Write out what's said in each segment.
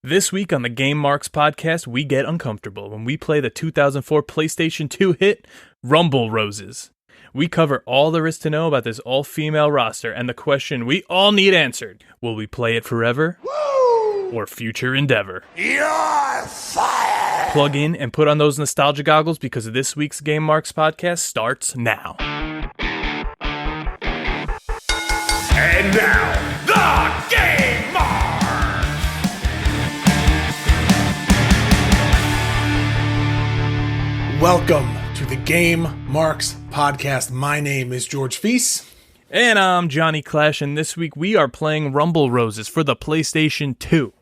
This week on the Game Marks podcast, we get uncomfortable when we play the 2004 PlayStation 2 hit, Rumble Roses. We cover all there is to know about this all-female roster and the question we all need answered. Will we play it forever? Woo! Or future endeavor? You're fired! Plug in and put on those nostalgia goggles because this week's Game Marks podcast starts now. And now, the Game Marks! Welcome to the Game Marks podcast. My name is George Feast. And I'm Johnny Clash, and this week we are playing Rumble Roses for the PlayStation 2.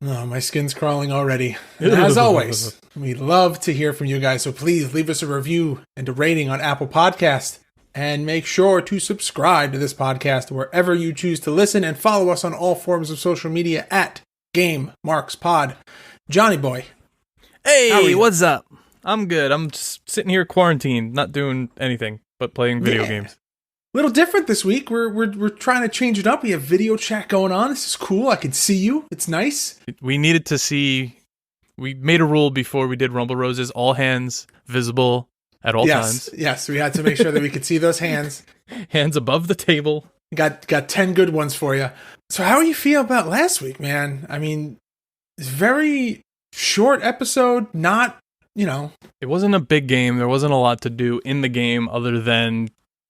Oh, my skin's crawling already. And as always, we love to hear from you guys, so please leave us a review and a rating on Apple Podcast. And make sure to subscribe to this podcast wherever you choose to listen, and follow us on all forms of social media at Game Marks Pod. Johnny boy. Hey, what's up? I'm good. I'm just sitting here quarantined, not doing anything but playing video games. Little different this week. We're trying to change it up. We have video chat going on. This is cool. I can see you. It's nice. We needed to see. We made a rule before we did Rumble Roses: all hands visible at all times. Yes, we had to make sure that we could see those hands. Hands above the table. Got 10 good ones for you. So how do you feel about last week, man? I mean, it's a very short episode, not, It wasn't a big game. There wasn't a lot to do in the game other than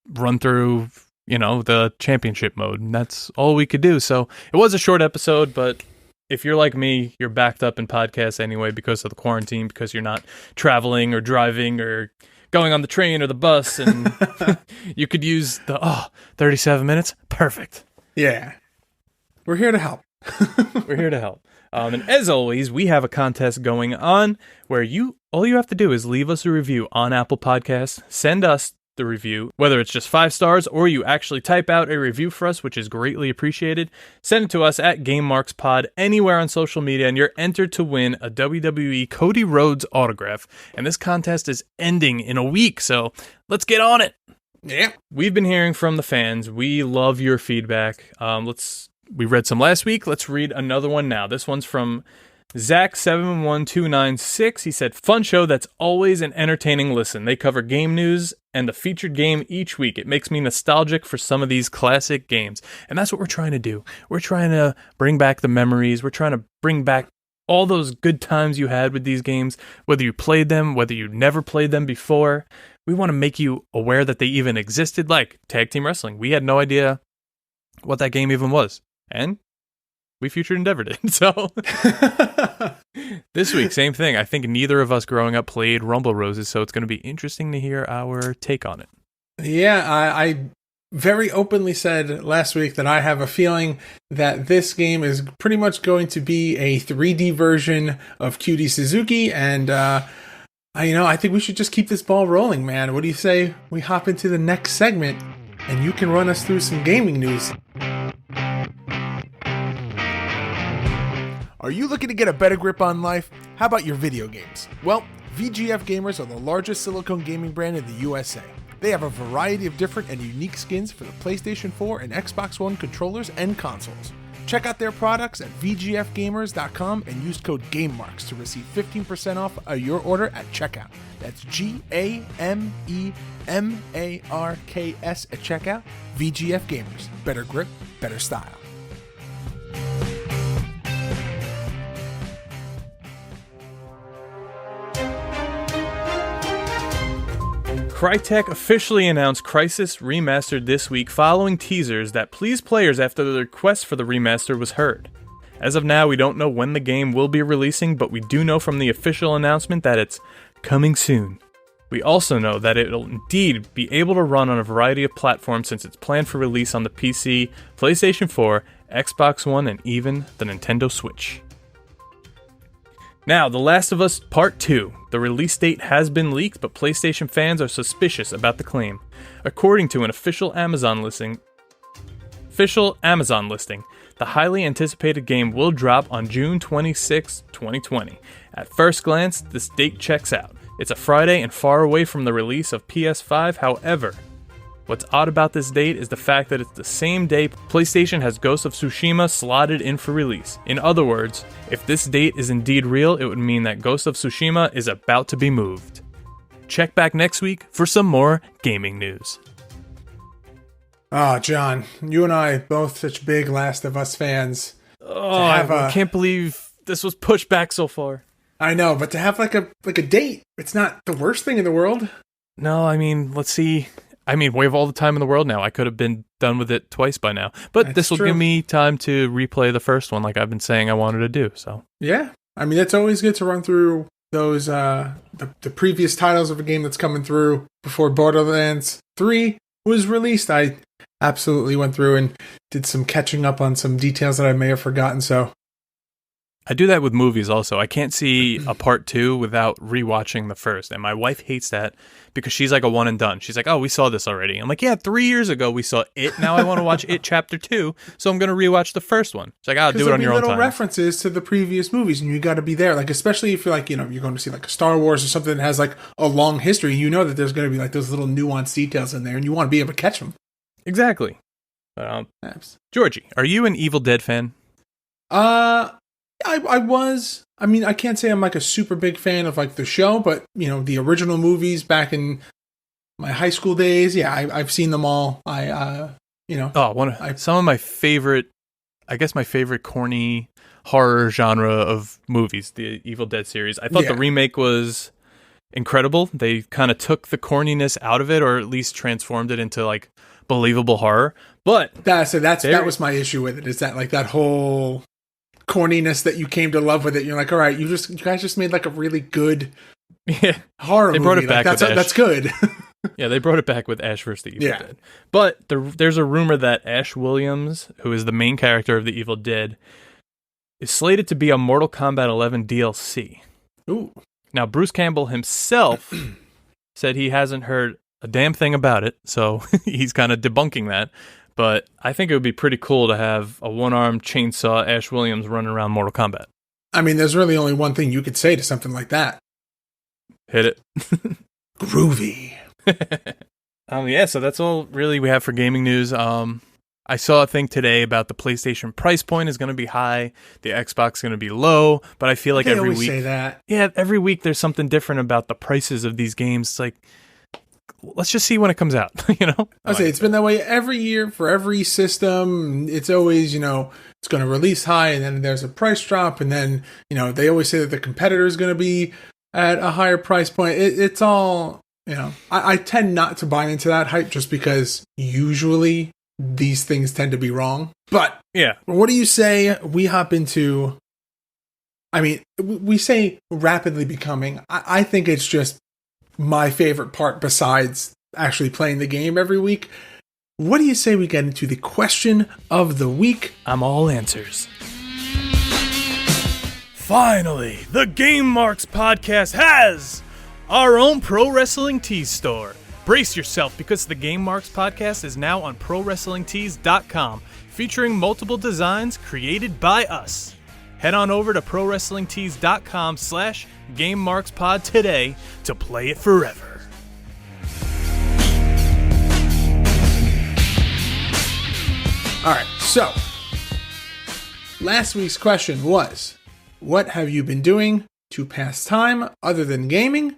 run through, the championship mode. And that's all we could do. So it was a short episode, but if you're like me, you're backed up in podcasts anyway because of the quarantine, because you're not traveling or driving or going on the train or the bus, and you could use the 37 minutes. Perfect. Yeah. We're here to help. We're here to help. And as always, we have a contest going on where all you have to do is leave us a review on Apple Podcasts. Send us the review, whether it's just 5 stars or you actually type out a review for us, which is greatly appreciated. Send it to us at Game Marks Pod anywhere on social media, and you're entered to win a WWE Cody Rhodes autograph. And this contest is ending in a week, so let's get on it. Yeah. We've been hearing from the fans. We love your feedback. We read some last week. Let's read another one now. This one's from Zach71296. He said, fun show that's always an entertaining listen. They cover game news and the featured game each week. It makes me nostalgic for some of these classic games. And that's what we're trying to do. We're trying to bring back the memories. We're trying to bring back all those good times you had with these games, whether you played them, whether you never played them before. We want to make you aware that they even existed, like Tag Team Wrestling. We had no idea what that game even was. And we future endeavored it. So this week, same thing. I think neither of us growing up played Rumble Roses, so it's going to be interesting to hear our take on it. Yeah, I very openly said last week that I have a feeling that this game is pretty much going to be a 3D version of Cutie Suzuki, and I think we should just keep this ball rolling, man. What do you say we hop into the next segment, and you can run us through some gaming news? Are you looking to get a better grip on life? How about your video games? Well, VGF Gamers are the largest silicone gaming brand in the USA. They have a variety of different and unique skins for the PlayStation 4 and Xbox One controllers and consoles. Check out their products at VGFgamers.com and use code GameMarks to receive 15% off your order at checkout. That's GAMEMARKS at checkout. VGF Gamers. Better grip, better style. Crytek officially announced Crysis Remastered this week following teasers that pleased players after the request for the remaster was heard. As of now, we don't know when the game will be releasing, but we do know from the official announcement that it's coming soon. We also know that it'll indeed be able to run on a variety of platforms since it's planned for release on the PC, PlayStation 4, Xbox One, and even the Nintendo Switch. Now, The Last of Us Part 2. The release date has been leaked, but PlayStation fans are suspicious about the claim. According to an official Amazon listing, the highly anticipated game will drop on June 26, 2020. At first glance, this date checks out. It's a Friday and far away from the release of PS5, however. What's odd about this date is the fact that it's the same day PlayStation has Ghost of Tsushima slotted in for release. In other words, if this date is indeed real, it would mean that Ghost of Tsushima is about to be moved. Check back next week for some more gaming news. Ah, John, you and I both such big Last of Us fans. Oh, I can't believe this was pushed back so far. I know, but to have like a date, it's not the worst thing in the world. No, I mean, let's see. I mean, we have all the time in the world now. I could have been done with it twice by now. But this will give me time to replay the first one like I've been saying I wanted to do. So yeah. I mean, it's always good to run through those the previous titles of a game that's coming through before Borderlands 3 was released. I absolutely went through and did some catching up on some details that I may have forgotten. So I do that with movies also. I can't see a part 2 without rewatching the first. And my wife hates that because she's like a one and done. She's like, oh, we saw this already. I'm like, yeah, 3 years ago we saw it. Now I want to watch it chapter 2. So I'm going to rewatch the first one. She's like, I'll do it on your own time. Little references to the previous movies and you got to be there. Like, especially if you're like, you're going to see like a Star Wars or something that has like a long history. You know that there's going to be like those little nuanced details in there and you want to be able to catch them. Exactly. Georgie, are you an Evil Dead fan? I was. I mean, I can't say I'm like a super big fan of like the show, but the original movies back in my high school days, yeah, I've seen them all. Some of my favorite, I guess my favorite corny horror genre of movies, the Evil Dead series. I thought the remake was incredible. They kind of took the corniness out of it, or at least transformed it into like believable horror. But that was my issue with it. Is that like that whole corniness that you came to love with it? You're like, all right, you guys just made like a really good horror movie. They brought it back. That's good. Yeah, they brought it back with Ash vs. the Evil Dead. But there's a rumor that Ash Williams, who is the main character of the Evil Dead, is slated to be a Mortal Kombat 11 DLC. Ooh. Now, Bruce Campbell himself said he hasn't heard a damn thing about it, so he's kind of debunking that. But I think it would be pretty cool to have a one-armed chainsaw Ash Williams running around Mortal Kombat. I mean, there's really only one thing you could say to something like that. Hit it. Groovy. So that's all really we have for gaming news. I saw a thing today about the PlayStation price point is going to be high, the Xbox is going to be low, but I feel like every week say that. Yeah, every week there's something different about the prices of these games. It's like, let's just see when it comes out, I say it's been that way every year for every system. It's always, it's going to release high and then there's a price drop. And then, they always say that the competitor is going to be at a higher price point. It's all, I tend not to buy into that hype just because usually these things tend to be wrong. But yeah, what do you say we hop into, we say rapidly becoming. I think it's just my favorite part besides actually playing the game every week. What do you say we get into the question of the week? I'm all answers. Finally, the Game Marks podcast has our own Pro Wrestling Tees store. Brace yourself because the Game Marks podcast is now on ProWrestlingTees.com, featuring multiple designs created by us. Head on over to ProWrestlingTees.com/GameMarksPod today to play it forever. All right, so last week's question was, what have you been doing to pass time other than gaming?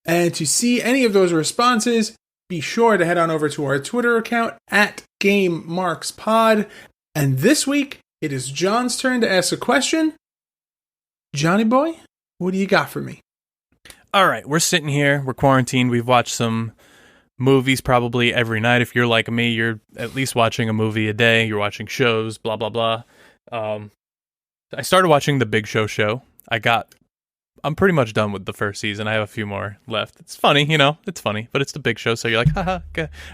And to see any of those responses, be sure to head on over to our Twitter account at GameMarksPod. And this week, it is John's turn to ask a question. Johnny boy, what do you got for me? All right, we're sitting here, we're quarantined, we've watched some movies probably every night. If you're like me, you're at least watching a movie a day, you're watching shows, blah, blah, blah. I started watching The Big Show. I'm pretty much done with the first season. I have a few more left. It's funny, it's funny, but it's The Big Show, so you're like, haha,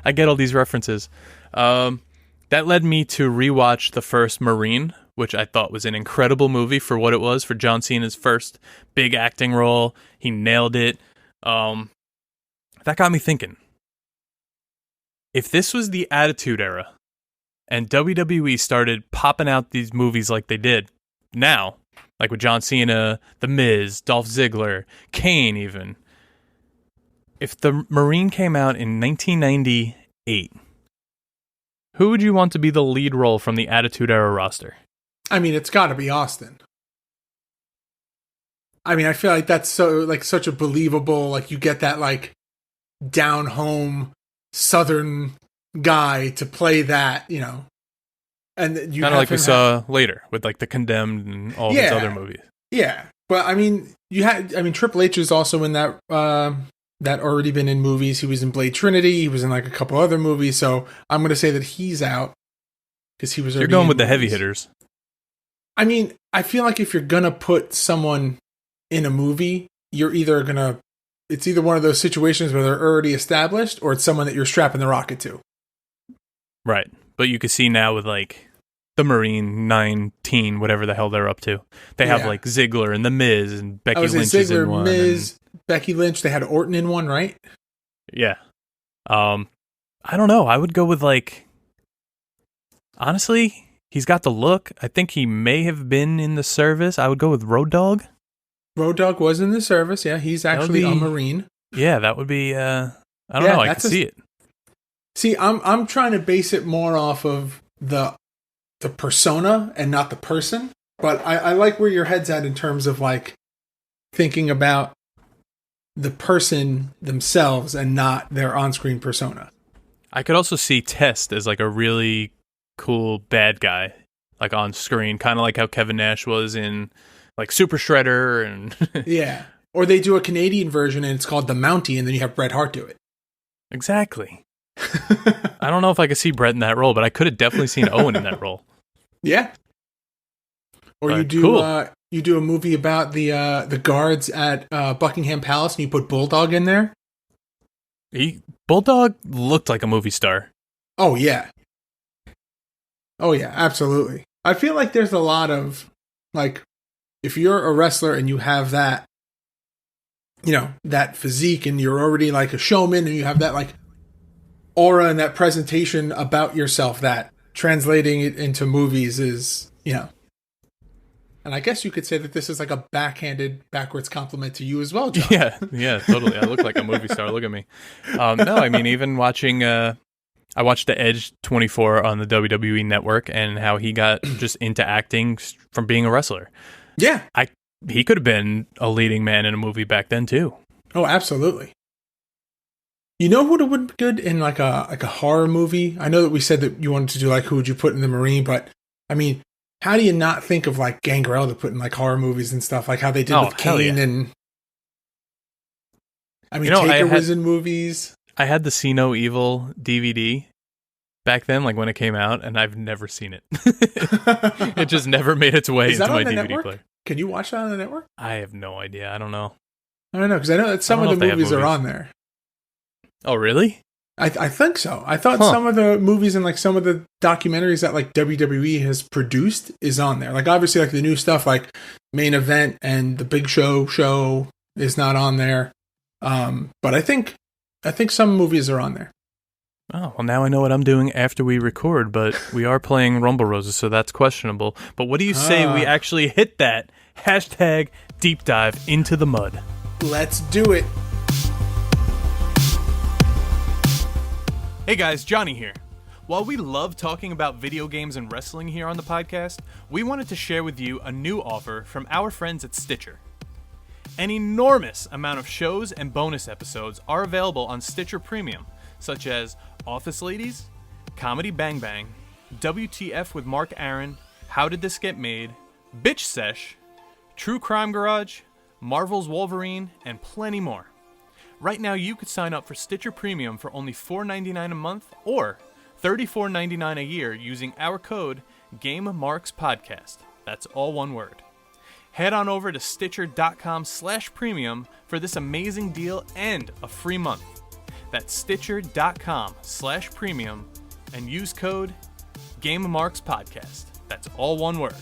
I get all these references. That led me to rewatch the first Marine, which I thought was an incredible movie for what it was, for John Cena's first big acting role. He nailed it. That got me thinking. If this was the Attitude Era, and WWE started popping out these movies like they did now, like with John Cena, The Miz, Dolph Ziggler, Kane even. If the Marine came out in 1990 8, who would you want to be the lead role from the Attitude Era roster? I mean, it's got to be Austin. I mean, I feel like that's so like such a believable, like you get that like down home Southern guy to play that, you know, and you kind of like we saw later with like The Condemned and all these other movies. Yeah, but I mean, Triple H is also in that. That already been in movies. He was in Blade Trinity. He was in like a couple other movies. So I'm going to say that he's out because he was. You're going with the heavy hitters. I mean, I feel like if you're gonna put someone in a movie, you're either gonna. It's either one of those situations where they're already established, or it's someone that you're strapping the rocket to. Right, but you can see now with like the Marine 19, whatever the hell they're up to. They have like Ziggler and The Miz and Becky Lynch is in one. Miz, Becky Lynch. They had Orton in one, right? Yeah. I don't know. I would go with like. Honestly, he's got the look. I think he may have been in the service. I would go with Road Dogg. Road Dogg was in the service. Yeah, he's actually a Marine. Yeah, that would be. I don't know. I can see it. See, I'm trying to base it more off of the persona and not the person. But I like where your head's at in terms of like thinking about the person themselves and not their on-screen persona. I could also see Test as like a really cool bad guy, like on screen, kind of like how Kevin Nash was in like Super Shredder and yeah. Or they do a Canadian version and it's called The Mountie, and then you have Bret Hart do it. Exactly. I don't know if I could see Bret in that role, but I could have definitely seen Owen in that role. Yeah. Or you do you do a movie about the guards at Buckingham Palace and you put Bulldog in there. Bulldog looked like a movie star. Oh yeah. Oh yeah, absolutely. I feel like there's a lot of like if you're a wrestler and you have that, you know, that physique and you're already like a showman and you have that like aura and that presentation about yourself, that translating it into movies is, you know. And I guess you could say that this is like a backwards compliment to you as well, John. Yeah, totally. I look like a movie star. Look at me. No, I mean, even watching, I watched The Edge 24 on the WWE Network and how he got just into acting from being a wrestler. Yeah. He could have been a leading man in a movie back then, too. Oh, absolutely. You know who would be good in like a horror movie? I know that we said that you wanted to do like who would you put in the Marine, but I mean, how do you not think of like Gangrel to put in like horror movies and stuff, like how they did with Kane and I mean, Taker was in movies. I had the See No Evil DVD back then, like when it came out, and I've never seen it. It just never made its way into my DVD network? player. Can you watch that on the network? I have no idea. I don't know. I don't know, because I know that some of the movies are on there. Oh, really? I think so. I thought some of the movies and like some of the documentaries that like WWE has produced is on there. Like obviously like the new stuff like Main Event and the Big Show is not on there. But I think some movies are on there. Oh, well now I know what I'm doing after we record, but we are playing Rumble Roses, so that's questionable. But what do you say we actually hit that hashtag deep dive into the mud? Let's do it. Hey guys, Johnny here. While we love talking about video games and wrestling here on the podcast, we wanted to share with you a new offer from our friends at Stitcher. An enormous amount of shows and bonus episodes are available on Stitcher Premium, such as Office Ladies, Comedy Bang Bang, WTF with Mark Aaron, How Did This Get Made, Bitch Sesh, True Crime Garage, Marvel's Wolverine, and plenty more. Right now, you could sign up for Stitcher Premium for only $4.99 a month or $34.99 a year using our code GameMarksPodcast. That's all one word. Head on over to Stitcher.com/premium for this amazing deal and a free month. That's Stitcher.com/premium and use code GameMarksPodcast. That's all one word.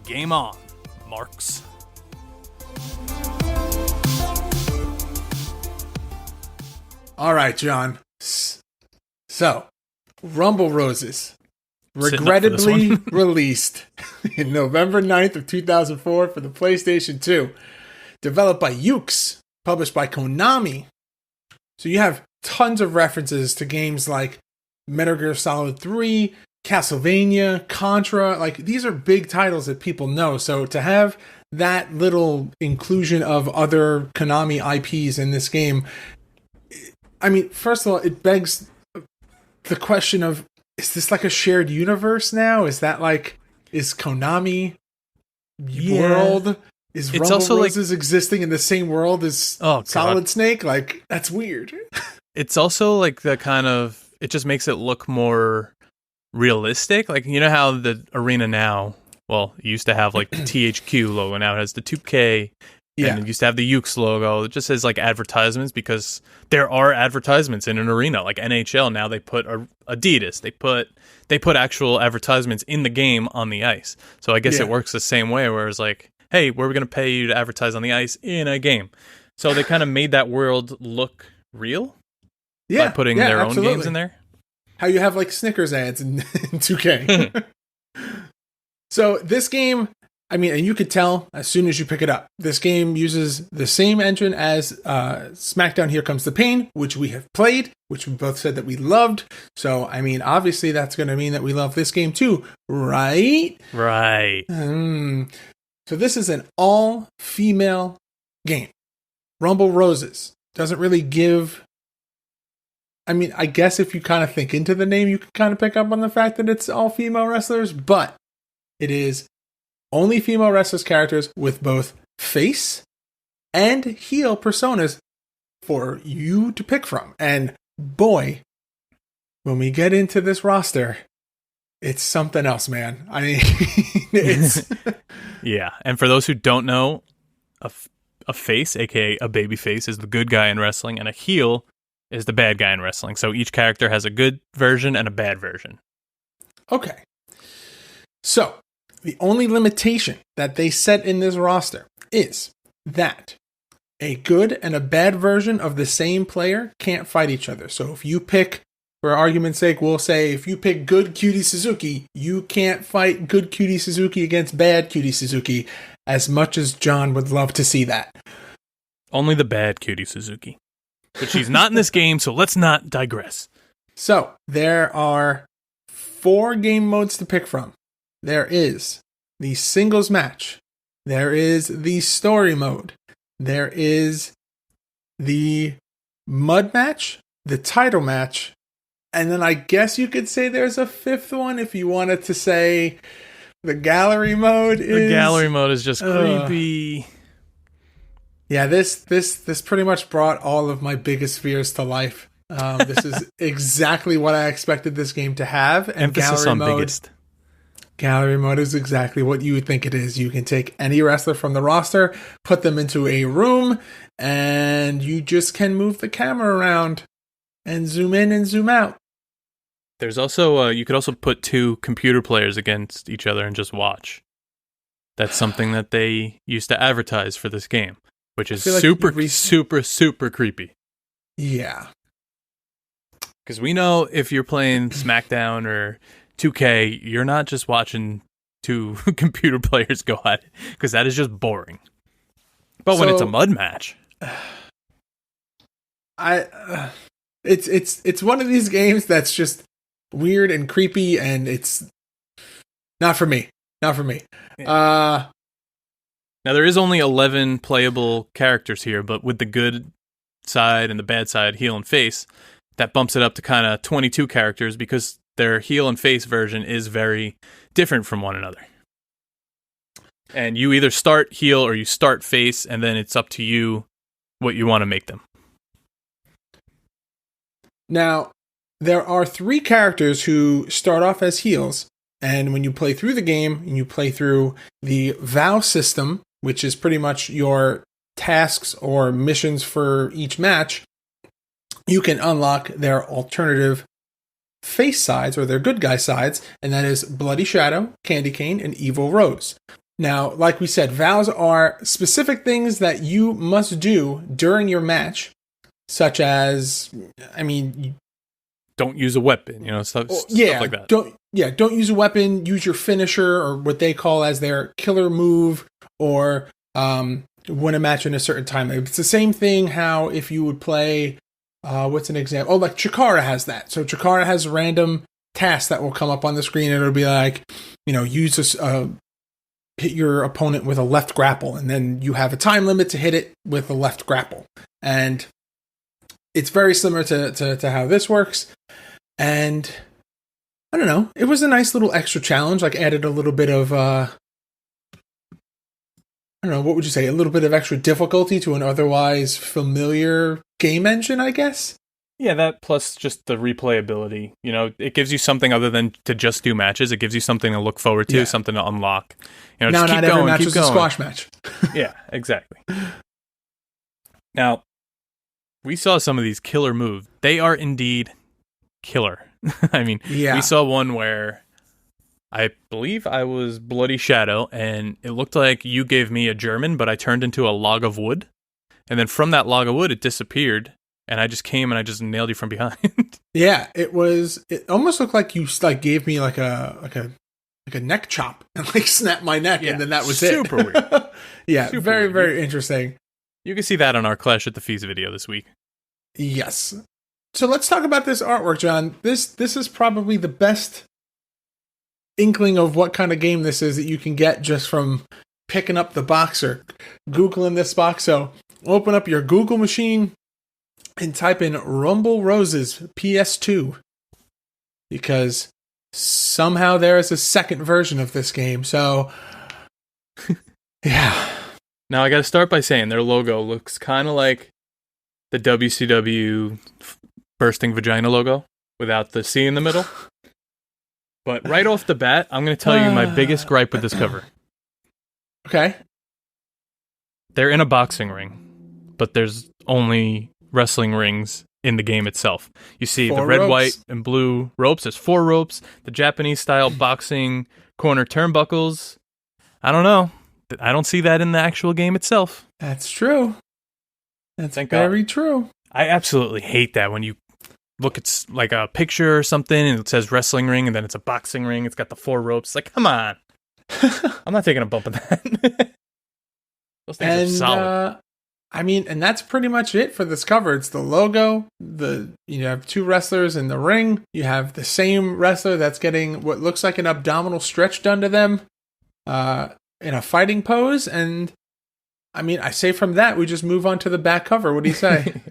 Game on, Marks. All right, John. So, Rumble Roses, regrettably released in November 9th of 2004 for the PlayStation 2. Developed by Yuke's, published by Konami. So you have tons of references to games like Metal Gear Solid 3, Castlevania, Contra. Like, these are big titles that people know. So to have that little inclusion of other Konami IPs in this game, I mean, first of all, it begs the question of, is this like a shared universe now? Is that like, is Konami world? Is It's Rumble also Roses existing in the same world as Solid Snake? Like, that's weird. It's also like the kind of, it just makes it look more realistic. Like, you know how the arena now, well, it used to have like the THQ logo, now it has the 2K, and it used to have the Ukes logo. It just says like advertisements, because there are advertisements in an arena. Like NHL now, they put Adidas, they put actual advertisements in the game on the ice. So I guess it works the same way, where it's like, hey, we're going to pay you to advertise on the ice in a game. So they kind of made that world look real by putting their own games in there. How you have like Snickers ads in 2K. So this game, I mean, and you could tell as soon as you pick it up, this game uses the same engine as SmackDown Here Comes the Pain, which we have played, which we both said that we loved. So, I mean, obviously that's going to mean that we love this game too, right? Right. So this is an all-female game. Rumble Roses doesn't really give... I mean, I guess if you kind of think into the name, you can kind of pick up on the fact that it's all female wrestlers, but it is only female wrestlers characters with both face and heel personas for you to pick from. And boy, when we get into this roster, it's something else, man. I mean, it's... Yeah, and for those who don't know, a face, aka a baby face, is the good guy in wrestling, and a heel is the bad guy in wrestling. So each character has a good version and a bad version. Okay. So, the only limitation that they set in this roster is that a good and a bad version of the same player can't fight each other. So if you pick, for argument's sake, we'll say if you pick good Cutie Suzuki, you can't fight good Cutie Suzuki against bad Cutie Suzuki, as much as John would love to see that. Only the bad Cutie Suzuki. But she's not in this game, so let's not digress. So, there are 4 game modes to pick from. There is the singles match. There is the story mode. There is the mud match, the title match, and then I guess you could say there's a 5th one if you wanted to say the gallery mode is... The gallery mode is just creepy. Yeah, this pretty much brought all of my biggest fears to life. This is exactly what I expected this game to have. And emphasis on biggest. Gallery mode is exactly what you would think it is. You can take any wrestler from the roster, put them into a room, and you just can move the camera around and zoom in and zoom out. There's also, you could also put 2 computer players against each other and just watch. That's something that they used to advertise for this game, which is like super creepy. Yeah. Because we know if you're playing SmackDown or 2K, you're not just watching 2 computer players go at it, because that is just boring. But when it's a mud match, it's one of these games that's just weird and creepy, and it's not for me. Not for me. Yeah. Now there is only 11 playable characters here, but with the good side and the bad side, heel and face, that bumps it up to kind of 22 characters, because their heel and face version is very different from one another. And you either start heel or you start face, and then it's up to you what you want to make them. Now, there are 3 characters who start off as heels, and when you play through the game, and you play through the VOW system, which is pretty much your tasks or missions for each match, you can unlock their alternative face sides, or their good guy sides, and that is Bloody Shadow, Candy Cane, and Evil Rose. Now, like we said, vows are specific things that you must do during your match, such as, I mean... Don't use a weapon, stuff like that. Don't use a weapon, use your finisher, or what they call as their killer move, or win a match in a certain time. It's the same thing how if you would play What's an example? Oh, like Chikara has that. So Chikara has random tasks that will come up on the screen, and it'll be like, use this, hit your opponent with a left grapple, and then you have a time limit to hit it with a left grapple. And it's very similar to how this works. And I don't know, it was a nice little extra challenge, like added a little bit of, I don't know, what would you say? A little bit of extra difficulty to an otherwise familiar game engine, I guess? Yeah, that plus just the replayability. It gives you something other than to just do matches. It gives you something to look forward to, something to unlock. Now, just not every match is a squash match. Yeah, exactly. Now, we saw some of these killer moves. They are indeed killer. I mean, we saw one where I believe I was Bloody Shadow, and it looked like you gave me a German, but I turned into a log of wood. And then from that log of wood, it disappeared, and I just came and I just nailed you from behind. Yeah, it almost looked like you gave me like a neck chop and snapped my neck, and then that was super it. Super weird. Yeah, super very, weird. very interesting. You can see that on our Clash at the Feast video this week. Yes. So let's talk about this artwork, John. This is probably the best inkling of what kind of game this is that you can get just from picking up the box or Googling this box. So open up your Google machine and type in Rumble Roses PS2, because somehow there is a second version of this game. So, yeah. Now, I got to start by saying their logo looks kind of like the WCW bursting vagina logo without the C in the middle. But right off the bat, I'm going to tell you my biggest gripe with this cover. Okay. They're in a boxing ring, but there's only wrestling rings in the game itself. You see 4 the red, ropes. white, and blue ropes. There's 4 ropes. The Japanese-style boxing corner turnbuckles. I don't know. I don't see that in the actual game itself. That's true. That's Thank very God. true. I absolutely hate that when you look at like a picture or something and it says wrestling ring and then it's a boxing ring. It's got the 4 ropes. It's like, come on. I'm not taking a bump of that. Those things are solid. And that's pretty much it for this cover. It's the logo. You have 2 wrestlers in the ring. You have the same wrestler that's getting what looks like an abdominal stretch done to them in a fighting pose. And I say from that, we just move on to the back cover. What do you say?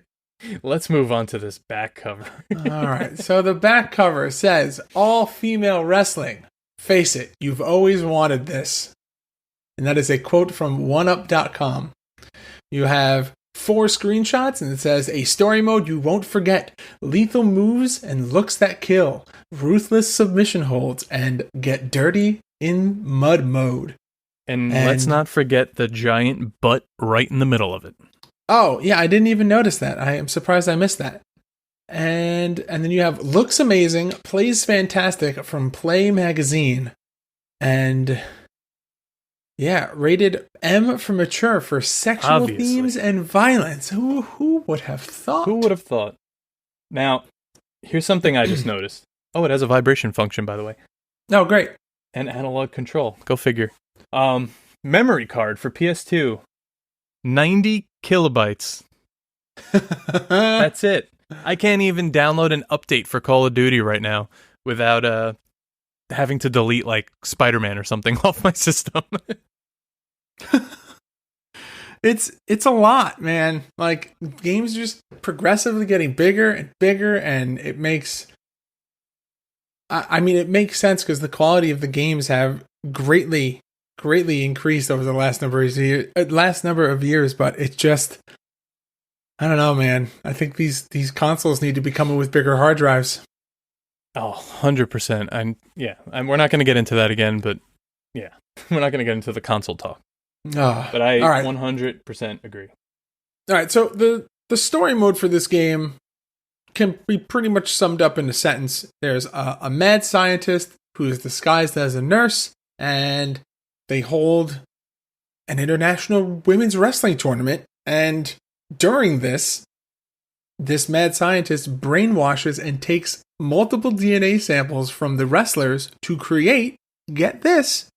Let's move on to this back cover. All right. So the back cover says, all female wrestling. Face it, you've always wanted this. And that is a quote from oneup.com. You have 4 screenshots, and it says, a story mode you won't forget, lethal moves and looks that kill, ruthless submission holds, and get dirty in mud mode. And let's not forget the giant butt right in the middle of it. Oh, yeah, I didn't even notice that. I am surprised I missed that. And then you have looks amazing, plays fantastic from Play Magazine. And yeah, rated M for mature for sexual Obviously. themes and violence. Who would have thought? Who would have thought? Now, here's something I just noticed. Oh, it has a vibration function, by the way. Oh, great. And analog control. Go figure. Memory card for PS2. 90 kilobytes. That's it. I can't even download an update for Call of Duty right now without having to delete like Spider-Man or something off my system. It's a lot, man. Like, games are just progressively getting bigger and bigger, and it makes it makes sense because the quality of the games have greatly increased over the last number of years, but it just, I don't know, man. I think these consoles need to be coming with bigger hard drives. Oh, 100%. We're not going to get into that again, but yeah, we're not going to get into the console talk. But I 100% agree. All right, so the story mode for this game can be pretty much summed up in a sentence. There's a mad scientist who is disguised as a nurse, and they hold an international women's wrestling tournament. And during this mad scientist brainwashes and takes multiple DNA samples from the wrestlers to create, get this,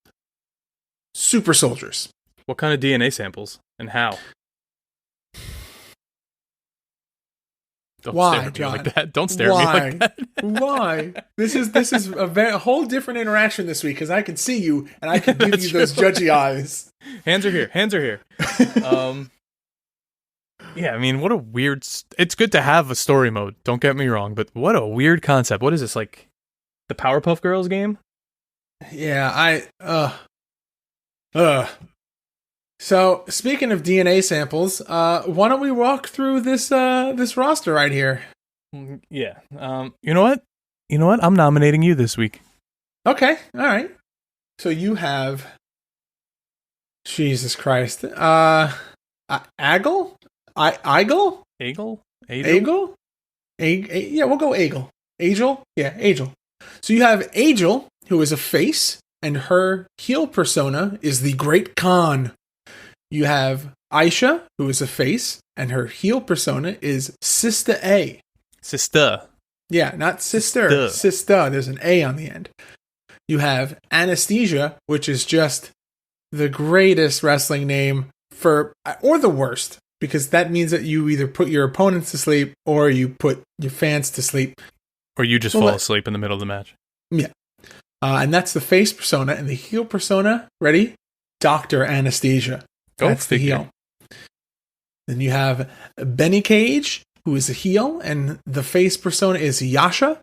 super soldiers. What kind of DNA samples and how? Don't Why, stare at me John? like that. Don't stare at me like that. Why? This is a whole different interaction this week because I can see you and I can give you those judgy eyes. Hands are here. Hands are here. Yeah, I mean, what a weird... It's good to have a story mode, don't get me wrong, but what a weird concept. What is this, like the Powerpuff Girls game? Yeah, So, speaking of DNA samples, why don't we walk through this roster right here? Yeah. You know what? I'm nominating you this week. Okay, all right. So you have... Jesus Christ. Agel? Igel? Agel? Agel? Yeah, we'll go Agel. Agel? Yeah, Agel. So you have Agel, who is a face, and her heel persona is the Great Khan. You have Aisha, who is a face, and her heel persona is Sister A. Sister. Yeah, not sister. Sister. There's an A on the end. You have Anesthesia, which is just the greatest wrestling name or the worst, because that means that you either put your opponents to sleep or you put your fans to sleep. Or you just fall asleep in the middle of the match. Yeah. And that's the face persona. And the heel persona, ready? Dr. Anesthesia. That's the heel. Then you have Benny Cage, who is a heel, and the face persona is Yasha.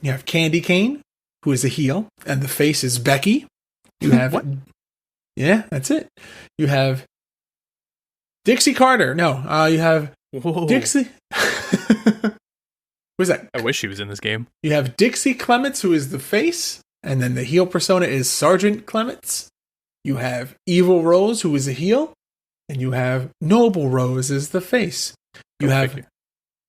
You have Candy Cane, who is a heel, and the face is Becky. You have... What? Yeah, that's it. You have Dixie Carter. No, you have Dixie... Who's that? I wish she was in this game. You have Dixie Clements, who is the face, and then the heel persona is Sergeant Clements. You have Evil Rose, who is a heel, and you have Noble Rose as the face. You have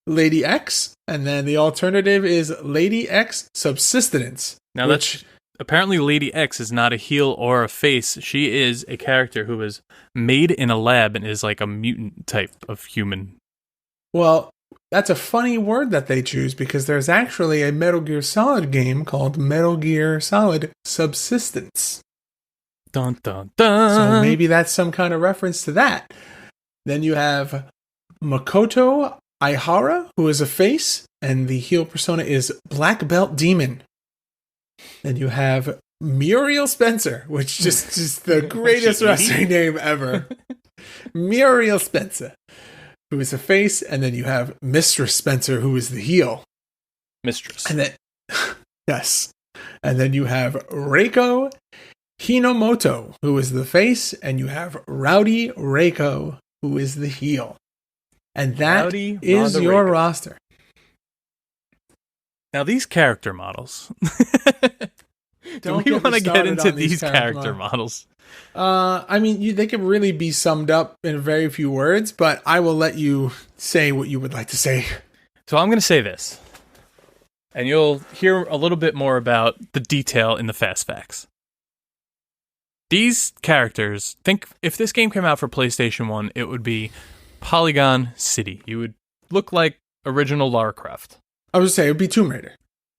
Lady X, and then the alternative is Lady X Subsistence. Now that's apparently Lady X is not a heel or a face. She is a character who is made in a lab and is like a mutant type of human. Well, that's a funny word that they choose because there's actually a Metal Gear Solid game called Metal Gear Solid Subsistence. Dun, dun, dun. So maybe that's some kind of reference to that. Then you have Makoto Aihara, who is a face, and the heel persona is Black Belt Demon. Then you have Muriel Spencer, which is the greatest wrestling name ever. Muriel Spencer, who is a face, and then you have Mistress Spencer, who is the heel. Mistress. And then, yes. And then you have Reiko Hinomoto, who is the face, and you have Rowdy Reiko, who is the heel. And that is your roster. Now, these character models. Do we want to get into these character models? I mean, they could really be summed up in very few words, but I will let you say what you would like to say. So I'm going to say this, and you'll hear a little bit more about the detail in the Fast Facts. These characters, think if this game came out for PlayStation 1, it would be Polygon City. You would look like original Lara Croft. I would say it would be Tomb Raider.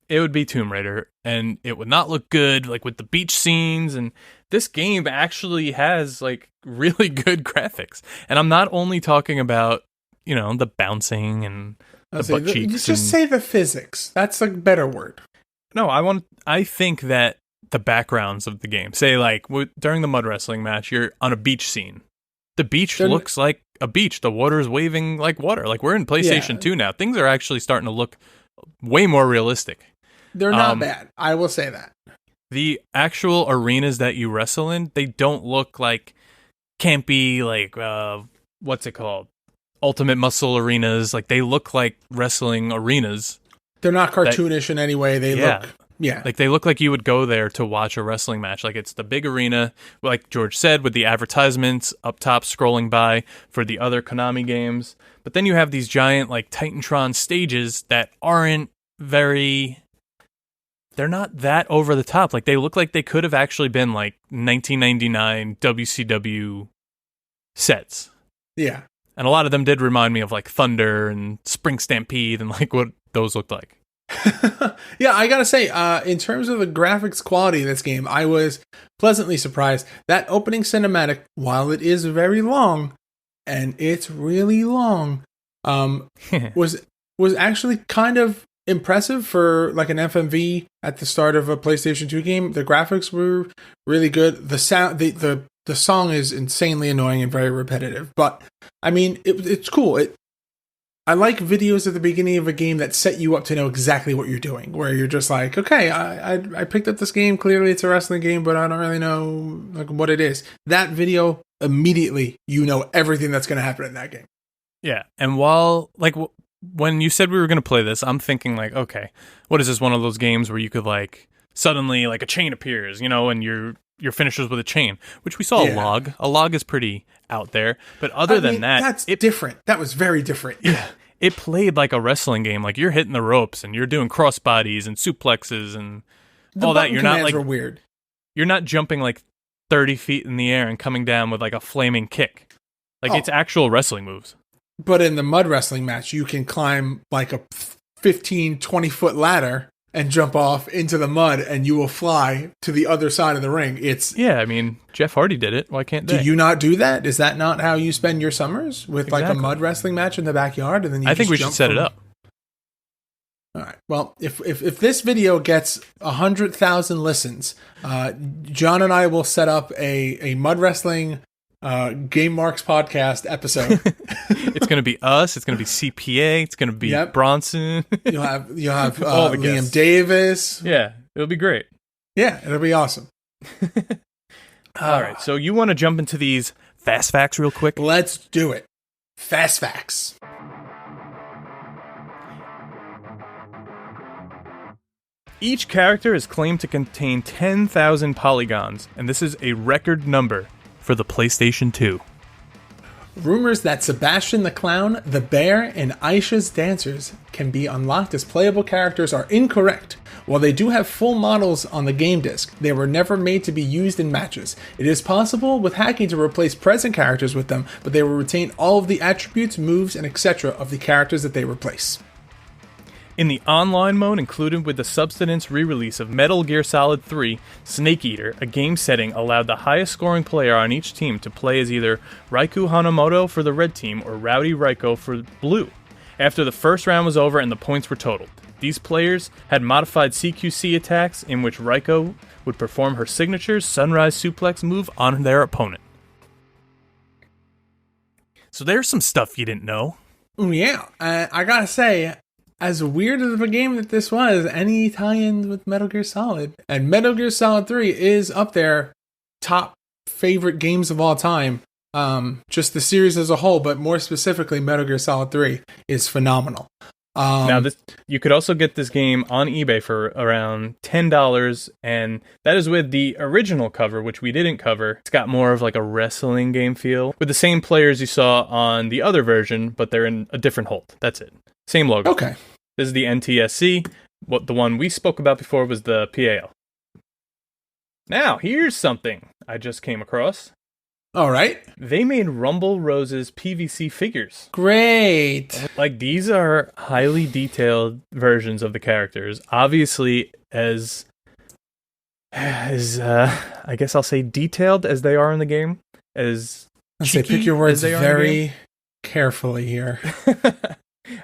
It would be Tomb Raider, and it would not look good, like with the beach scenes, and this game actually has like really good graphics. And I'm not only talking about, the bouncing and the butt cheeks. Just say the physics. That's a better word. No, I think that the backgrounds of the game, say like during the mud wrestling match, you're on a beach scene. The beach looks like a beach. The water is waving like water. Like we're in PlayStation 2 now. Things are actually starting to look way more realistic. They're not bad. I will say that. The actual arenas that you wrestle in, they don't look like campy, like, what's it called? Ultimate Muscle arenas. Like, they look like wrestling arenas. They're not cartoonish in any way. They look... Yeah. Like, they look like you would go there to watch a wrestling match. Like, it's the big arena, like George said, with the advertisements up top scrolling by for the other Konami games. But then you have these giant, like, Titantron stages that aren't very... They're not that over the top. Like, they look like they could have actually been, like, 1999 WCW sets. Yeah. And a lot of them did remind me of, like, Thunder and Spring Stampede and, like, what those looked like. Yeah, I gotta say, in terms of the graphics quality of this game, I was pleasantly surprised. That opening cinematic, while it is very long, and it's really long, was was actually kind of impressive for like an FMV at the start of a PlayStation 2 game. The graphics were really good. The sound, the song is insanely annoying and very repetitive, but I mean, it's cool. I like videos at the beginning of a game that set you up to know exactly what you're doing, where you're just like, okay, I picked up this game. Clearly it's a wrestling game, but I don't really know like what it is. That video, immediately, you know everything that's going to happen in that game. Yeah. And while, like, when you said we were going to play this, I'm thinking like, okay, what is this, one of those games where you could like suddenly like a chain appears, you know, and your finishers with a chain, which we saw a log. A log is pretty out there, but other than that, that's different. That was very different. Yeah. It played like a wrestling game. Like you're hitting the ropes and you're doing crossbodies and suplexes and all that. You're not like were weird. You're not jumping like 30 feet in the air and coming down with like a flaming kick. Like it's actual wrestling moves. But in the mud wrestling match, you can climb like a 15, 20-foot ladder and jump off into the mud, and you will fly to the other side of the ring. I mean, Jeff Hardy did it. Why can't they? Do you not do that? Is that not how you spend your summers with like a mud wrestling match in the backyard? And then I think we should set it up. All right. Well, if this video gets 100,000 listens, John and I will set up a mud wrestling Game Marks podcast episode. It's going to be us. It's going to be CPA. It's going to be Bronson. You'll have all the Liam guests. Davis. Yeah, it'll be great. Yeah, it'll be awesome. All right, so you want to jump into these fast facts real quick? Let's do it. Fast facts. Each character is claimed to contain 10,000 polygons, and this is a record number for the PlayStation 2. Rumors that Sebastian the Clown, the Bear, and Aisha's Dancers can be unlocked as playable characters are incorrect. While they do have full models on the game disc, they were never made to be used in matches. It is possible with hacking to replace present characters with them, but they will retain all of the attributes, moves, and etc. of the characters that they replace. In the online mode included with the Substance re-release of Metal Gear Solid 3, Snake Eater, a game setting allowed the highest scoring player on each team to play as either Raikou Hanamoto for the red team or Rowdy Raiko for blue, after the first round was over and the points were totaled. These players had modified CQC attacks in which Raiko would perform her signature Sunrise Suplex move on their opponent. So there's some stuff you didn't know. Yeah, I gotta say, as weird of a game that this was, any tie-ins with Metal Gear Solid. And Metal Gear Solid 3 is up there, top favorite games of all time. Just the series as a whole, but more specifically, Metal Gear Solid 3 is phenomenal. Now, you could also get this game on eBay for around $10, and that is with the original cover, which we didn't cover. It's got more of like a wrestling game feel, with the same players you saw on the other version, but they're in a different hold. That's it. Same logo. Okay. This is the NTSC. What the one we spoke about before was the PAL. Now, here's something I just came across. All right. They made Rumble Rose's PVC figures. Great. Like, these are highly detailed versions of the characters. Obviously, as I guess I'll say detailed as they are in the game. As I say, pick your words very carefully here.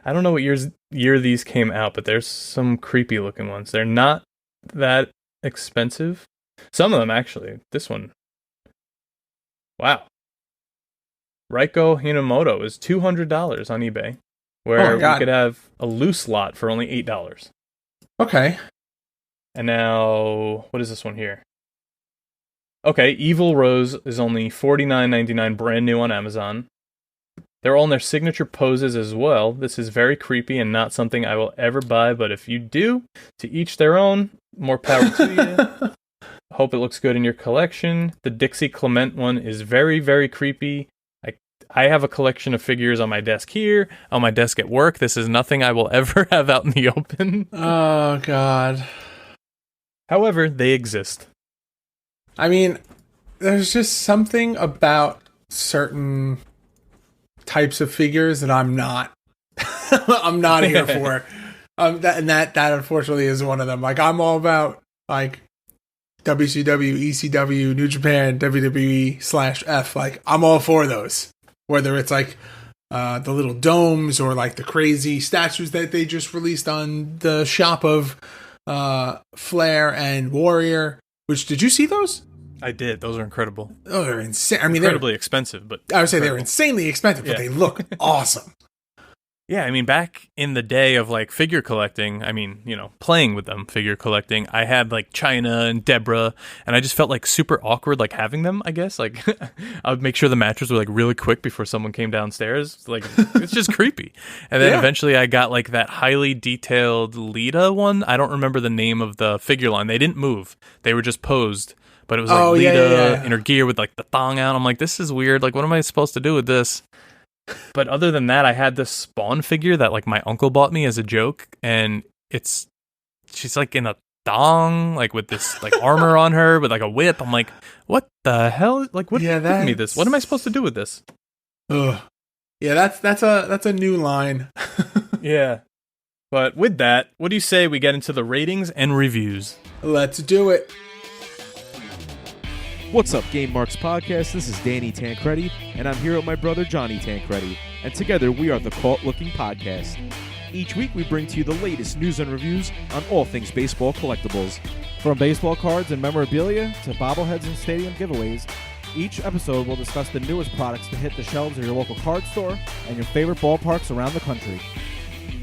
I don't know what year these came out, but there's some creepy looking ones. They're not that expensive. Some of them, actually. This one. Wow. Raiko Hinamoto is $200 on eBay, where we could have a loose lot for only $8. Okay. And now, what is this one here? Okay, Evil Rose is only $49.99 brand new on Amazon. They're all in their signature poses as well. This is very creepy and not something I will ever buy, but if you do, to each their own. More power to you. Hope it looks good in your collection. The Dixie Clement one is very, very creepy. I have a collection of figures on my desk here, on my desk at work. This is nothing I will ever have out in the open. Oh, God. However, they exist. I mean, there's just something about certain types of figures that I'm not here for. That unfortunately is one of them. Like, I'm all about like WCW, ECW, New Japan, WWE /F. Like, I'm all for those. Whether it's like the little domes or like the crazy statues that they just released on the shop of Flare and Warrior. Which, did you see those? I did. Those are incredible. Oh, they're insane. I mean, Incredibly expensive, but I would say they're incredible. insanely expensive, but Yeah. they look awesome. Yeah, I mean, back in the day of like figure collecting, I mean, you know, playing with them, figure collecting, I had like China and Deborah, and I just felt like super awkward, like having them, I guess. Like, I would make sure the matches were like really quick before someone came downstairs. Like, it's just creepy. And then Yeah. eventually I got like that highly detailed Lita one. I don't remember the name of the figure line. They didn't move, they were just posed. But it was like Oh, Lita yeah. in her gear with like the thong out. I'm like, this is weird. Like, what am I supposed to do with this? But other than that, I had this Spawn figure that like my uncle bought me as a joke, and she's like in a thong, like with this like armor on her with like a whip. I'm like, what the hell? Like, what Yeah, giving me this? What am I supposed to do with this? Ugh. Yeah, that's a new line. Yeah. But with that, what do you say we get into the ratings and reviews? Let's do it. What's up, Game Marks Podcast? This is Danny Tancredi, and I'm here with my brother Johnny Tancredi, and together we are the Caught Looking Podcast. Each week we bring to you the latest news and reviews on all things baseball collectibles. From baseball cards and memorabilia to bobbleheads and stadium giveaways, each episode will discuss the newest products to hit the shelves of your local card store and your favorite ballparks around the country.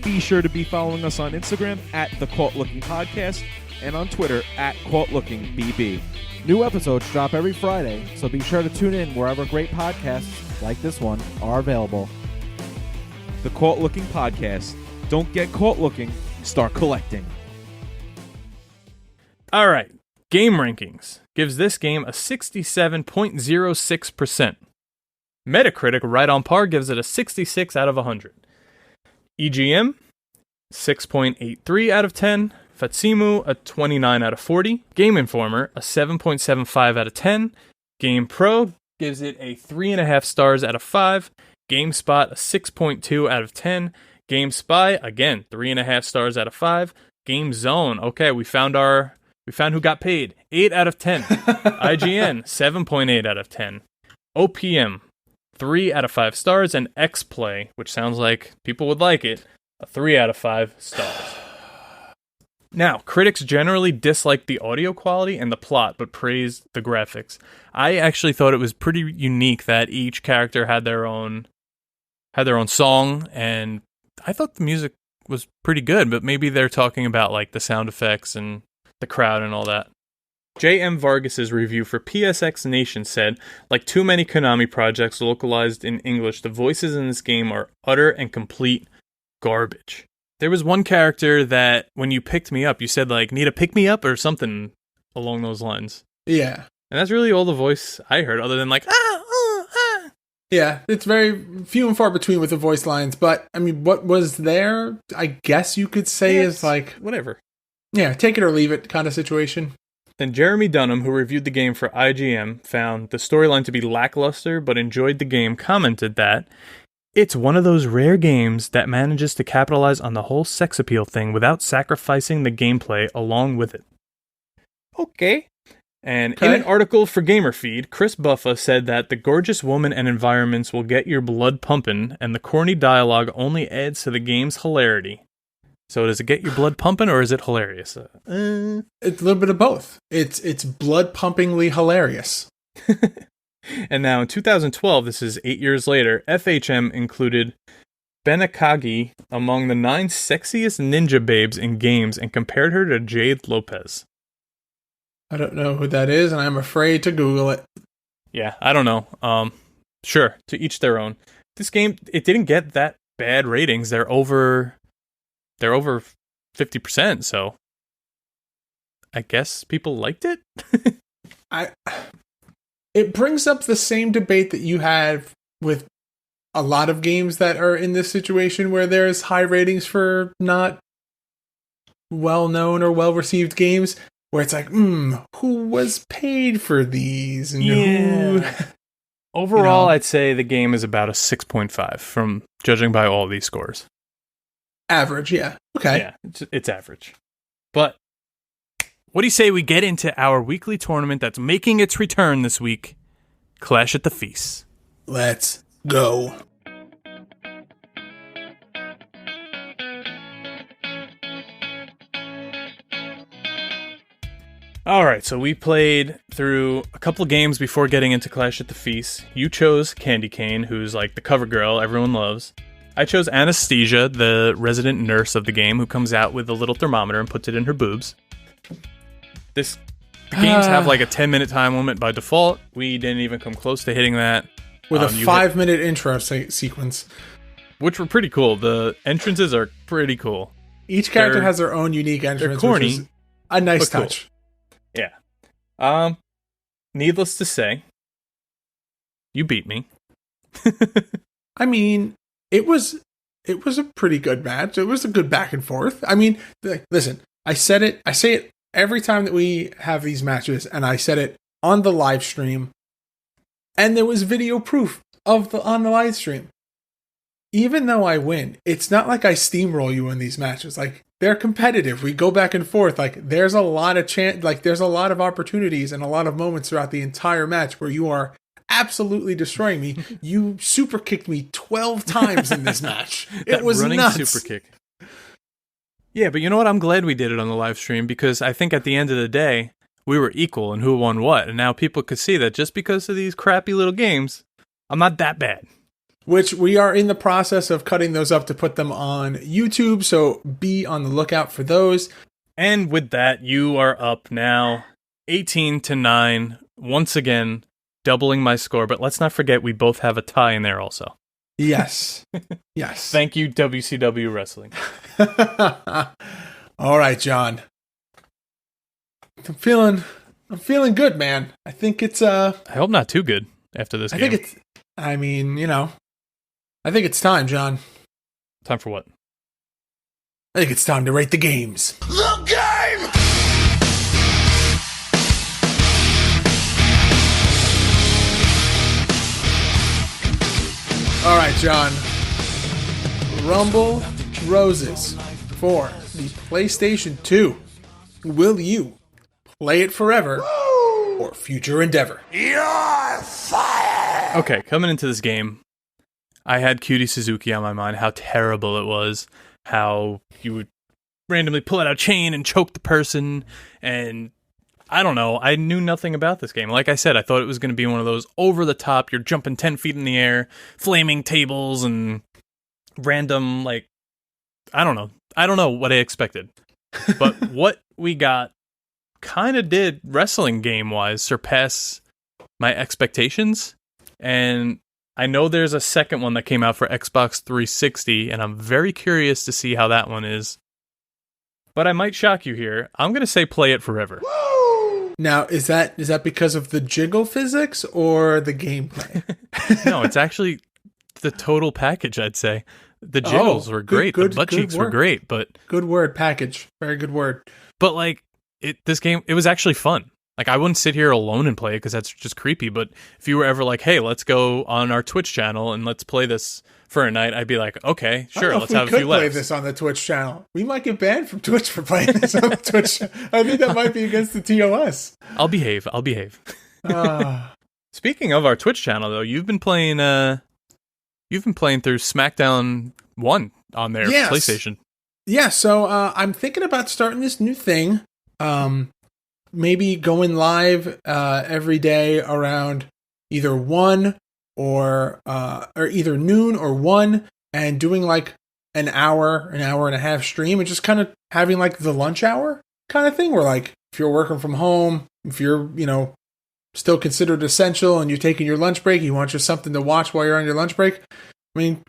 Be sure to be following us on Instagram at the Caught Looking Podcast and on Twitter at CaughtLookingBB. New episodes drop every Friday, so be sure to tune in wherever great podcasts, like this one, are available. The Caught Looking Podcast. Don't get caught looking, start collecting. All right. Game Rankings gives this game a 67.06%. Metacritic, right on par, gives it a 66 out of 100. EGM, 6.83 out of 10. Fatsimu, a 29 out of 40. Game Informer, a 7.75 out of 10. Game Pro gives it a 3.5 stars out of 5. GameSpot, a 6.2 out of 10. GameSpy, again, 3.5 stars out of 5. Game Zone, okay, we found who got paid. 8 out of 10. IGN, 7.8 out of 10. OPM, 3 out of 5 stars. And XPlay, which sounds like people would like it, a 3 out of 5 stars. Now, critics generally dislike the audio quality and the plot, but praise the graphics. I actually thought it was pretty unique that each character had their own song, and I thought the music was pretty good, but maybe they're talking about like the sound effects and the crowd and all that. J.M. Vargas's review for PSX Nation said, like too many Konami projects localized in English, the voices in this game are utter and complete garbage. There was one character that when you picked me up, you said like, need a pick me up or something along those lines. Yeah. And that's really all the voice I heard, other than like, Yeah, it's very few and far between with the voice lines, but I mean, what was there, I guess you could say Yeah, is like, whatever. yeah, take it or leave it kind of situation. Then Jeremy Dunham, who reviewed the game for IGM, found the storyline to be lackluster but enjoyed the game, commented that it's one of those rare games that manages to capitalize on the whole sex appeal thing without sacrificing the gameplay along with it. Okay. And in an article for GamerFeed, Chris Buffa said that the gorgeous woman and environments will get your blood pumping, and the corny dialogue only adds to the game's hilarity. So does it get your blood pumping, or is it hilarious? It's a little bit of both. It's blood pumpingly hilarious. And now in 2012, this is 8 years later, FHM included Benakagi among the 9 sexiest ninja babes in games and compared her to Jade Lopez. I don't know who that is, and I'm afraid to Google it. Yeah, I don't know. Sure, to each their own. This game, it didn't get that bad ratings. They're over 50%, so I guess people liked it. It brings up the same debate that you have with a lot of games that are in this situation where there's high ratings for not well-known or well-received games, where it's like, who was paid for these? And who... Overall, I'd say the game is about a 6.5 from judging by all these scores. Average, yeah. Okay. Yeah, it's average. But what do you say we get into our weekly tournament that's making its return this week, Clash at the Feast? Let's go. All right, so we played through a couple of games before getting into Clash at the Feast. You chose Candy Cane, who's like the cover girl everyone loves. I chose Anesthesia, the resident nurse of the game, who comes out with a little thermometer and puts it in her boobs. The games have like a 10-minute time limit by default. We didn't even come close to hitting that. With a 5-minute intro sequence. Which were pretty cool. The entrances are pretty cool. Each character has their own unique entrance. They're corny. Which is a nice touch. Cool. Yeah. Needless to say, you beat me. I mean, it was a pretty good match. It was a good back and forth. I mean, listen, I say it every time that we have these matches, and I said it on the live stream, and there was video proof on the live stream. Even though I win, it's not like I steamroll you in these matches. Like, they're competitive. We go back and forth. Like, there's a lot of there's a lot of opportunities and a lot of moments throughout the entire match where you are absolutely destroying me. You super kicked me 12 times in this match. It was running nuts. Super kick. Yeah, but you know what? I'm glad we did it on the live stream, because I think at the end of the day, we were equal in who won what. And now people could see that just because of these crappy little games, I'm not that bad. Which we are in the process of cutting those up to put them on YouTube, so be on the lookout for those. And with that, you are up now 18-9, once again, doubling my score. But let's not forget, we both have a tie in there also. Yes. Yes. Thank you, WCW Wrestling. All right, John. I'm feeling good, man. I think it's I hope not too good after this game. I think it's time, John. Time for what? I think it's time to rate the games. The game! All right, John. Rumble Roses for the PlayStation 2. Will you play it forever or future endeavor? You're fired! Okay, coming into this game, I had Cutie Suzuki on my mind, how terrible it was, how you would randomly pull out a chain and choke the person, and I don't know, I knew nothing about this game. Like I said, I thought it was going to be one of those over-the-top, you're jumping 10 feet in the air, flaming tables, and random, like, I don't know what I expected. But what we got kind of did, wrestling game-wise, surpass my expectations, and I know there's a second one that came out for Xbox 360, and I'm very curious to see how that one is. But I might shock you here. I'm going to say play it forever. Now, is that because of the jiggle physics or the gameplay? No, it's actually the total package, I'd say. The jiggles were great. The butt cheeks were great, but... Good word, package. Very good word. But, like, this game, it was actually fun. Like, I wouldn't sit here alone and play it because that's just creepy, but if you were ever like, hey, let's go on our Twitch channel and let's play this for a night, I'd be like, okay, sure, let's have a few laughs. We could play this on the Twitch channel. We might get banned from Twitch for playing this on the Twitch. I think that might be against the TOS. I'll behave. Speaking of our Twitch channel, though, you've been playing through SmackDown 1 on their PlayStation. Yeah, so I'm thinking about starting this new thing. Maybe going live every day around either 1 or either noon or 1, and doing like an hour and a half stream, and just kind of having like the lunch hour kind of thing, where like if you're working from home, if you're, still considered essential and you're taking your lunch break, you want just something to watch while you're on your lunch break. I mean,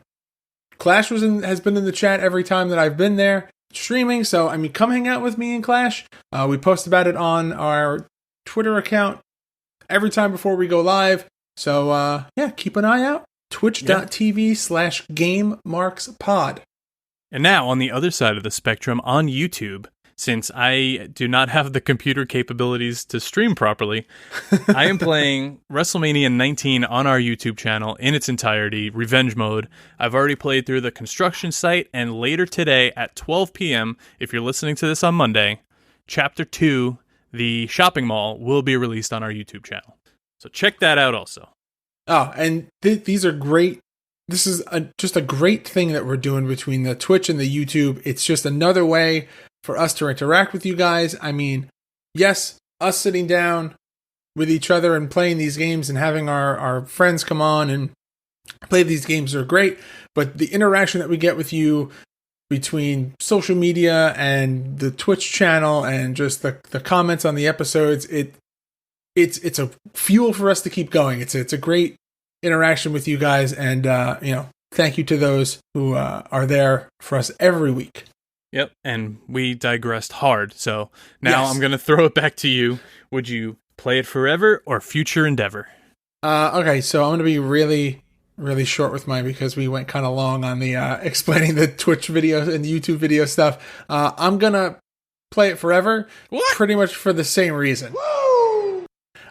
Clash has been in the chat every time that I've been there streaming, so I mean, come hang out with me in Clash. We post about it on our Twitter account every time before we go live, so keep an eye out. twitch.tv/GameMarksPod. And now on the other side of the spectrum, on YouTube, since I do not have the computer capabilities to stream properly, I am playing WrestleMania 19 on our YouTube channel in its entirety, Revenge Mode. I've already played through the construction site, and later today at 12 p.m., if you're listening to this on Monday, Chapter 2, the shopping mall, will be released on our YouTube channel. So check that out also. Oh, and these are great. This is just a great thing that we're doing between the Twitch and the YouTube. It's just another way for us to interact with you guys. I mean, yes, us sitting down with each other and playing these games and having our friends come on and play these games are great. But the interaction that we get with you between social media and the Twitch channel and just the comments on the episodes, it's a fuel for us to keep going. It's a great interaction with you guys, and thank you to those who are there for us every week. Yep, and we digressed hard, so now Yes. I'm going to throw it back to you. Would you play it forever or future endeavor? Okay, so I'm going to be really, really short with mine because we went kind of long on the explaining the Twitch videos and the YouTube video stuff. I'm going to play it forever, pretty much for the same reason.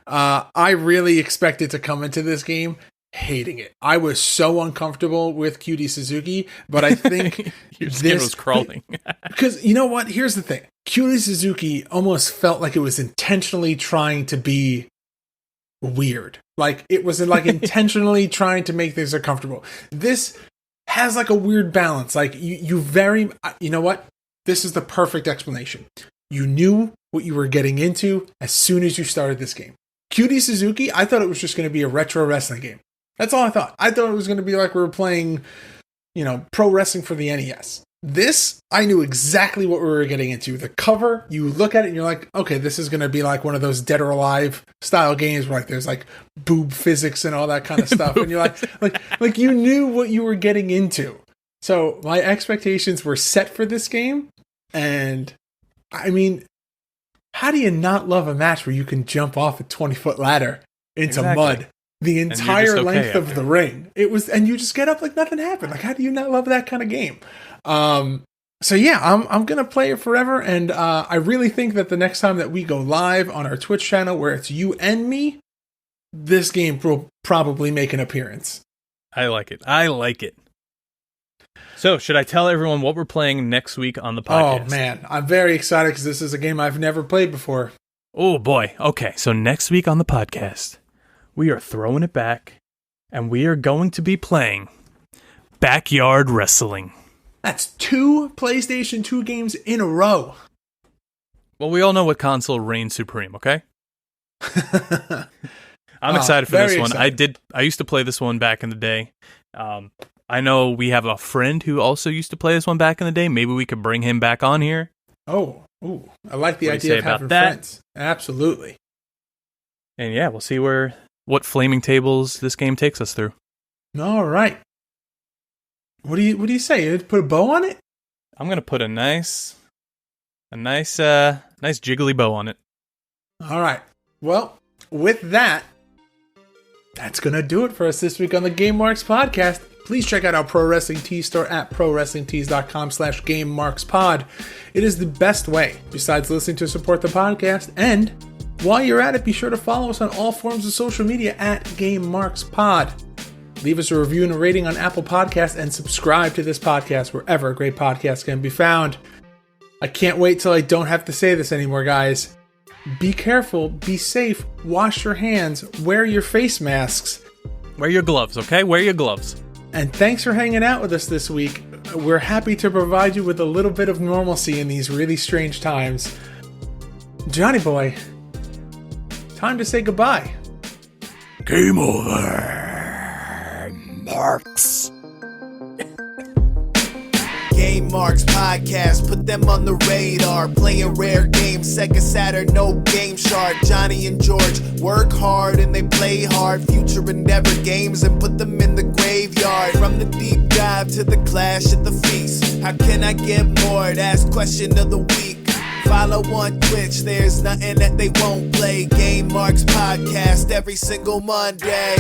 I really expected to come into this game hating it. I was so uncomfortable with Cutie Suzuki, but I think Your skin was crawling. because you know what? Here's the thing. Cutie Suzuki almost felt like it was intentionally trying to be weird. Like it was like intentionally trying to make things uncomfortable. This has like a weird balance. Like you know what? This is the perfect explanation. You knew what you were getting into as soon as you started this game. Cutie Suzuki, I thought it was just going to be a retro wrestling game. That's all I thought. I thought it was going to be like we were playing, pro wrestling for the NES. This, I knew exactly what we were getting into. The cover, you look at it and you're like, okay, this is going to be like one of those Dead or Alive style games where like there's like boob physics and all that kind of stuff. And you're like you knew what you were getting into. So my expectations were set for this game. And I mean, how do you not love a match where you can jump off a 20-foot ladder into mud the entire length of the ring? It was, and you just get up like nothing happened. Like, how do you not love that kind of game? So yeah, I'm gonna play it forever, and I really think that the next time that we go live on our Twitch channel, where it's you and me, this game will probably make an appearance. I like it. So, should I tell everyone what we're playing next week on the podcast? Oh man, I'm very excited because this is a game I've never played before. Oh boy. Okay, so next week on the podcast, we are throwing it back, and we are going to be playing Backyard Wrestling. That's 2 PlayStation 2 games in a row. Well, we all know what console reigns supreme, okay? I'm excited for this one. Excited. I used to play this one back in the day. I know we have a friend who also used to play this one back in the day. Maybe we could bring him back on here. Oh, ooh, I like the What do you idea say of about having that? friends. Absolutely. And yeah, we'll see what flaming tables this game takes us through. All right. What do you say? You put a bow on it? I'm gonna put a nice jiggly bow on it. All right. Well, with that, that's going to do it for us this week on the Game Marks Podcast. Please check out our Pro Wrestling Tees store at prowrestlingtees.com/GameMarksPod. It is the best way, besides listening, to support the podcast. And while you're at it, be sure to follow us on all forms of social media at GameMarksPod. Leave us a review and a rating on Apple Podcasts and subscribe to this podcast wherever great podcasts can be found. I can't wait till I don't have to say this anymore, guys. Be careful, be safe, wash your hands, wear your face masks. Wear your gloves, okay? Wear your gloves. And thanks for hanging out with us this week. We're happy to provide you with a little bit of normalcy in these really strange times. Johnny boy, time to say goodbye. Game over. Marks. Game Marks Podcast, put them on the radar. Playing rare games, Sega Saturn, no Game Shark. Johnny and George work hard and they play hard. Future endeavor games and put them in the graveyard. From the deep dive to the clash at the feast. How can I get more? That's question of the week. Follow on Twitch, there's nothing that they won't play. Game Marks Podcast every single Monday.